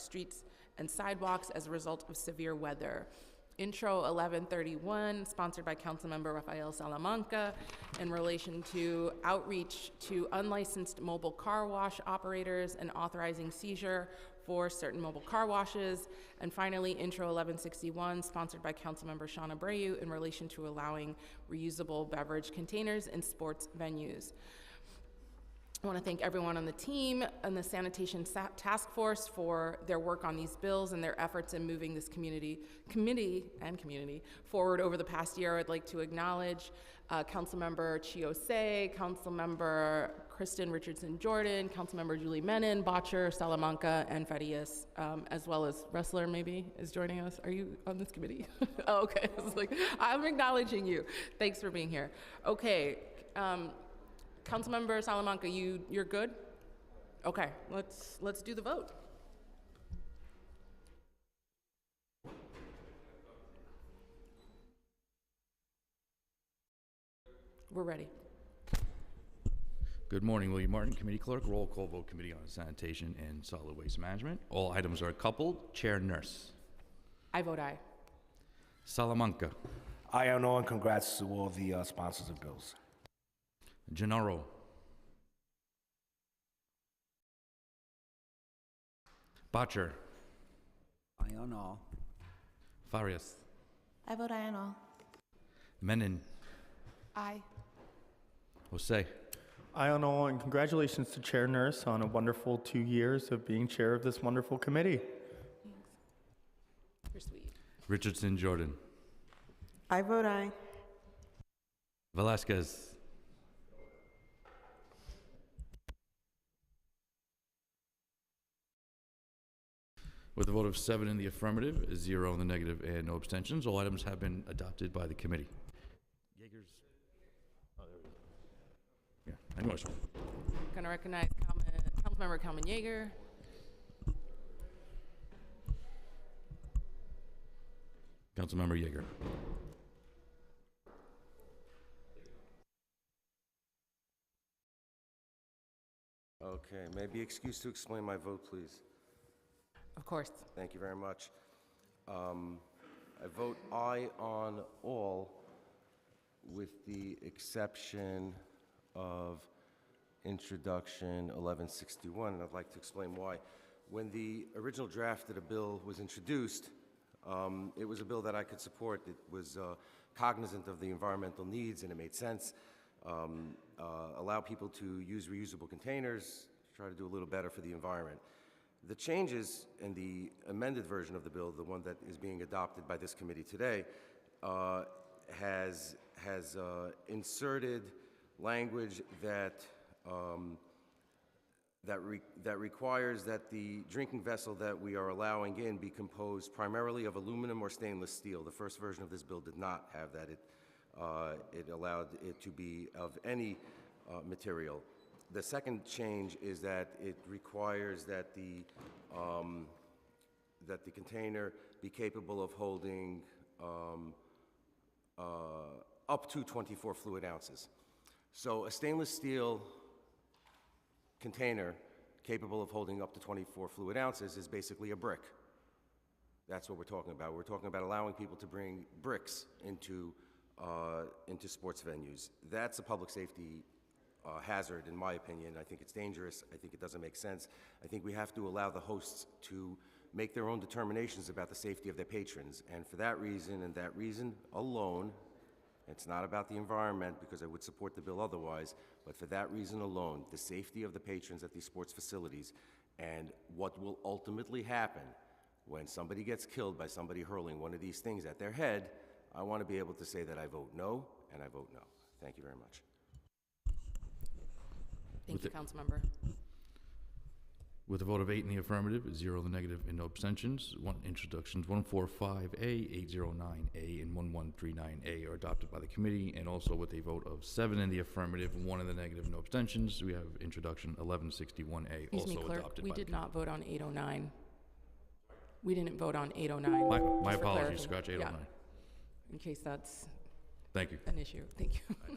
streets and sidewalks as a result of severe weather. Intro 1131, sponsored by Councilmember Rafael Salamanca, in relation to outreach to unlicensed mobile car wash operators and authorizing seizure for certain mobile car washes. And finally, Intro 1161, sponsored by Councilmember Abreu, in relation to allowing reusable beverage containers in sports venues. I want to thank everyone on the team and the sanitation task force for their work on these bills and their efforts in moving this community forward over the past year. I'd like to acknowledge Councilmember Chiose, Councilmember Kristen Richardson-Jordan, Councilmember Julie Menon, Botcher, Salamanca, and Farias, as well as Wrestler maybe is joining us. Are you on this committee? Oh, okay. I was like, I'm acknowledging you. Thanks for being here. Okay. Councilmember Salamanca, you're good? Okay, let's do the vote. We're ready. Good morning, William Martin, Committee Clerk. Roll call vote, Committee on Sanitation and Solid Waste Management. All items are coupled. Chair Nurse. I vote aye. Salamanca. Aye on all, and congrats to all the sponsors of bills. Gennaro. Botcher. Aye on all. Farias. I vote aye on all. Menon. Aye. Jose. Aye on all, and congratulations to Chair Nurse on a wonderful 2 years of being chair of this wonderful committee. Thanks. You're sweet. Richardson Jordan. I vote aye. Velasquez. With a vote of 7 in the affirmative, 0 in the negative, and no abstentions, all items have been adopted by the committee. Yeager's. Oh, there it is. Yeah, anyways. Going to recognize Councilmember Kalman Yeager. Councilmember Yeager. Okay, may I be excused to explain my vote, please? Of course. Thank you very much. I vote aye on all with the exception of introduction 1161, and I'd like to explain why. When the original draft of the bill was introduced, it was a bill that I could support. It was cognizant of the environmental needs, and it made sense. Allow people to use reusable containers, try to do a little better for the environment. The changes in the amended version of the bill, the one that is being adopted by this committee today, has inserted language that that requires that the drinking vessel that we are allowing in be composed primarily of aluminum or stainless steel. The first version of this bill did not have that. It allowed it to be of any material. The second change is that it requires that the container be capable of holding up to 24 fluid ounces. So a stainless steel container capable of holding up to 24 fluid ounces is basically a brick. That's what we're talking about. We're talking about allowing people to bring bricks into sports venues. That's a public safety hazard, in my opinion. I think it's dangerous. I think it doesn't make sense. I think we have to allow the hosts to make their own determinations about the safety of their patrons. And for that reason, and that reason alone, it's not about the environment, because I would support the bill otherwise, but for that reason alone, the safety of the patrons at these sports facilities and what will ultimately happen when somebody gets killed by somebody hurling one of these things at their head, I want to be able to say that I vote no, and I vote no. Thank you very much. Thank you, Councilmember. With a vote of 8 in the affirmative, 0 in the negative, and no abstentions, introductions 145A, 809A, and 1139A are adopted by the committee, and also with a vote of 7 in the affirmative, 1 in the negative, no abstentions, we have introduction 1161A Excuse me, Clerk, adopted we by did the not vote on 809. We didn't vote on 809. My just for apologies, clarity. scratch 809. Yeah. In case that's Thank you. an issue. Thank you.